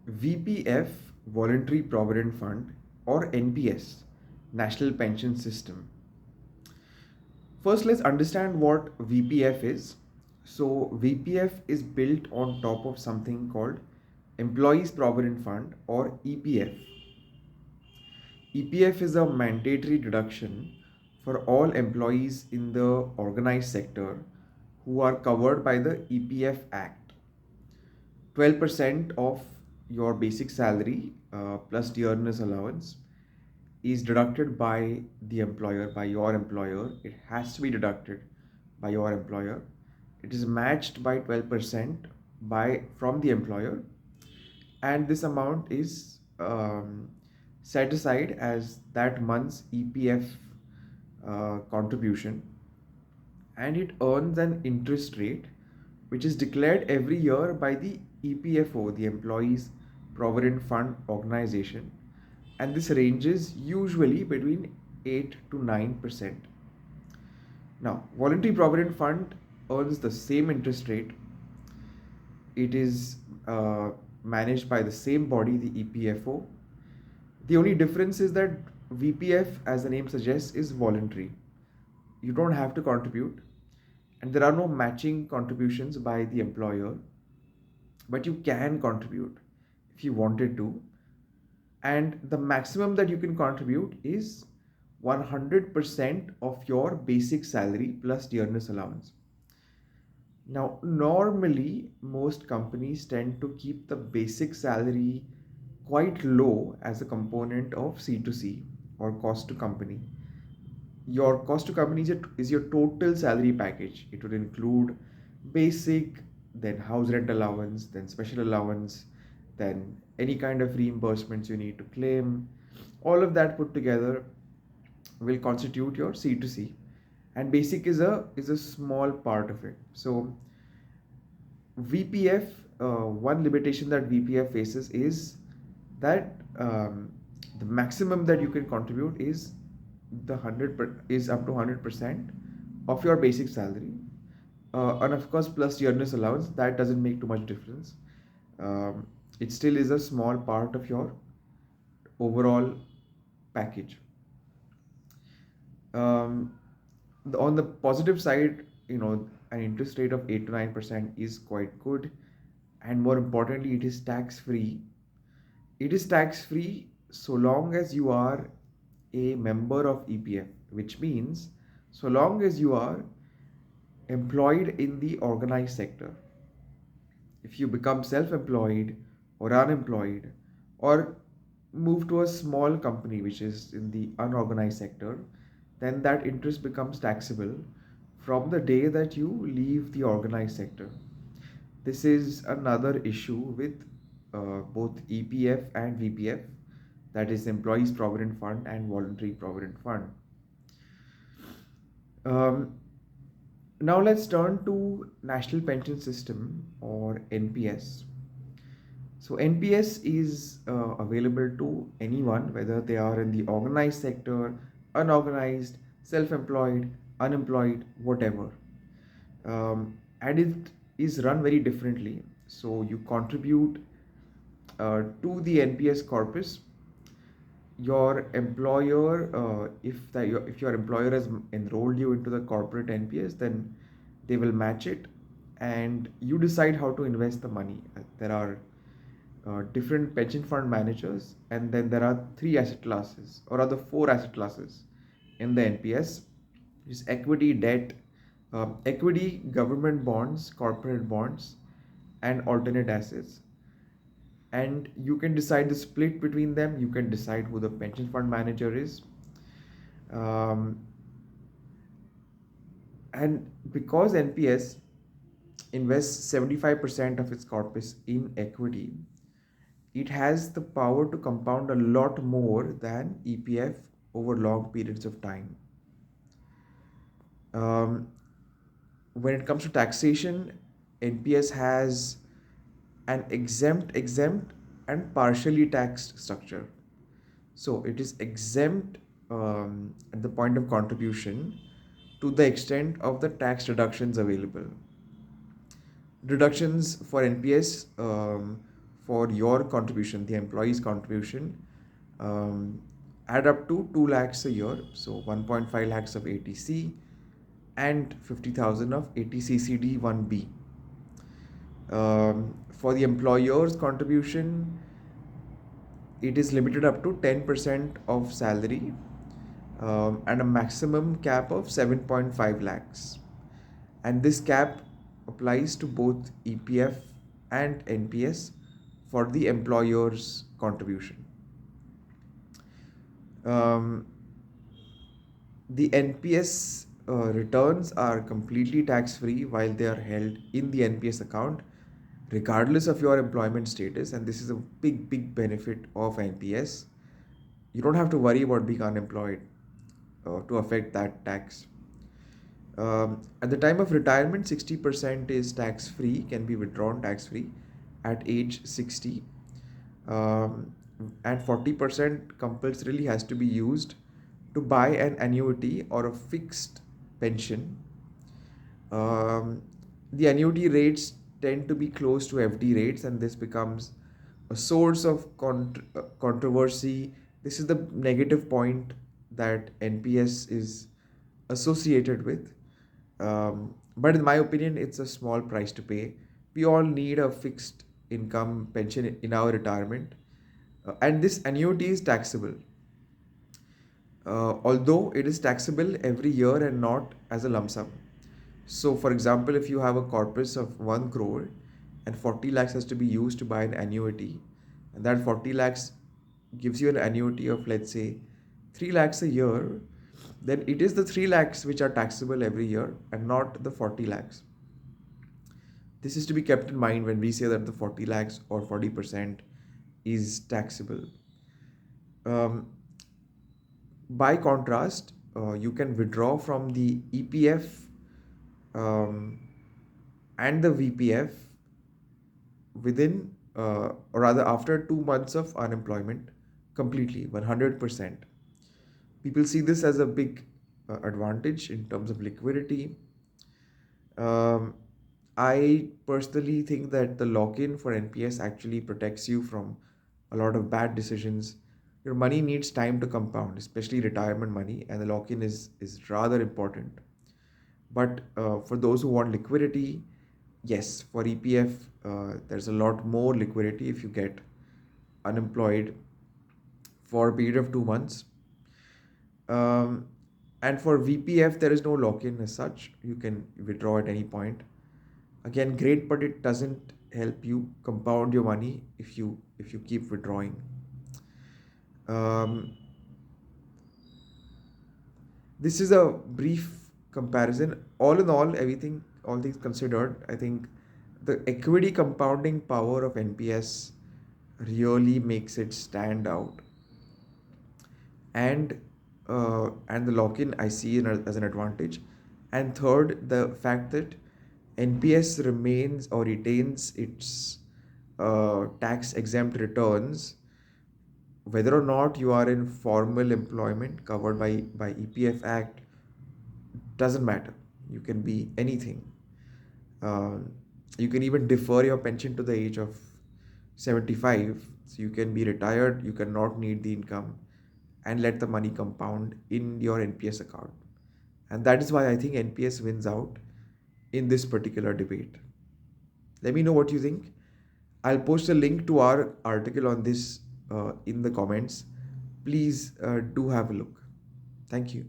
VPF, Voluntary Provident Fund, or NPS, National Pension System. First, let's understand what VPF is. So, VPF is built on top of something called Employees Provident Fund or EPF. EPF is a mandatory deduction for all employees in the organized sector who are covered by the EPF Act. 12% of your basic salary plus dearness allowance is deducted by the employer, by your employer. It has to be deducted by your employer. It is matched by 12% by from the employer, and this amount is set aside as that month's EPF contribution, and it earns an interest rate which is declared every year by the EPFO, the Employees Provident Fund Organization, and this ranges usually between 8 to 9%. Now, Voluntary Provident Fund earns the same interest rate. It is managed by the same body, the EPFO. The only difference is that VPF, as the name suggests, is voluntary. You don't have to contribute, and there are no matching contributions by the employer, but you can contribute if you wanted to. And the maximum that you can contribute is 100% of your basic salary plus dearness allowance. Now, normally, most companies tend to keep the basic salary quite low as a component of C2C or cost to company. Your cost to company is your total salary package. It would include basic, then house rent allowance, then special allowance, then any kind of reimbursements you need to claim. All of that put together will constitute your C2C, and basic is a small part of it. So VPF, one limitation that VPF faces is that the maximum that you can contribute is is up to 100% of your basic salary, and of course plus dearness allowance. That doesn't make too much difference. It still is a small part of your overall package. um, on the positive side, an interest rate of 8 to 9% is quite good, and more importantly, it is tax free. It is tax free so long as you are a member of EPF, which means so long as you are employed in the organized sector. If you become self-employed or unemployed, or move to a small company which is in the unorganized sector, then that interest becomes taxable from the day that you leave the organized sector. This is another issue with both EPF and VPF, that is Employees Provident Fund and Voluntary Provident Fund. Um, Now let's turn to National Pension System or NPS. So NPS is available to anyone, whether they are in the organized sector, unorganized, self-employed, unemployed, whatever. And it is run very differently. So you contribute to the NPS corpus. Your employer, if your employer has enrolled you into the corporate NPS, then they will match it, and you decide how to invest the money. There are different pension fund managers, and then there are three asset classes, or rather four asset classes in the NPS, which is equity, debt, equity, government bonds, corporate bonds, and alternate assets. And you can decide the split between them. You can decide who the pension fund manager is. Um, and because NPS invests 75% of its corpus in equity, it has the power to compound a lot more than EPF over long periods of time. Um, when it comes to taxation, NPS has an exempt, and partially taxed structure. So it is exempt at the point of contribution to the extent of the tax deductions available. Deductions for NPS for your contribution, the employee's contribution, um, add up to 2 lakhs a year. So 1.5 lakhs of ATC and 50,000 of ATCCD 1B. For the employer's contribution, it is limited up to 10% of salary, and a maximum cap of 7.5 lakhs. And this cap applies to both EPF and NPS for the employer's contribution. Um, the NPS returns are completely tax free while they are held in the NPS account, regardless of your employment status. And this is a big benefit of NPS. You don't have to worry about being unemployed to affect that tax. At the time of retirement, 60% is tax free, can be withdrawn tax free at age 60. Um, and 40% compulsorily has to be used to buy an annuity or a fixed pension. um, the annuity rates tend to be close to FD rates, and this becomes a source of controversy. This is the negative point that NPS is associated with. But in my opinion, it's a small price to pay. We all need a fixed income pension in our retirement, and this annuity is taxable. Although it is taxable every year and not as a lump sum. So, for example, if you have a corpus of 1 crore and 40 lakhs has to be used to buy an annuity, and that 40 lakhs gives you an annuity of, let's say, 3 lakhs a year, then it is the 3 lakhs which are taxable every year and not the 40 lakhs. This is to be kept in mind when we say that the 40 lakhs or 40% is taxable. Um, by contrast, you can withdraw from the EPF um, and the VPF within, or rather after 2 months of unemployment, completely, 100%. People see this as a big advantage in terms of liquidity. Um, I personally think that the lock in for NPS actually protects you from a lot of bad decisions. Your money needs time to compound, especially retirement money, and the lock in is rather important. But for those who want liquidity, yes, for EPF, there's a lot more liquidity if you get unemployed for a period of 2 months. Um, and for VPF, there is no lock in as such. You can withdraw at any point. Again, great, but it doesn't help you compound your money if you keep withdrawing. Um, this is a brief comparison. All in all, everything, all things considered, I think the equity compounding power of NPS really makes it stand out. And the lock-in I see as an advantage. And third, the fact that NPS remains or retains its tax exempt returns, whether or not you are in formal employment covered by EPF Act, doesn't matter. You can be anything. Um, you can even defer your pension to the age of 75. So you can be retired, you cannot need the income, and let the money compound in your NPS account. And that is why I think NPS wins out in this particular debate. Let me know what you think. I'll post a link to our article on this in the comments. Please do have a look. Thank you.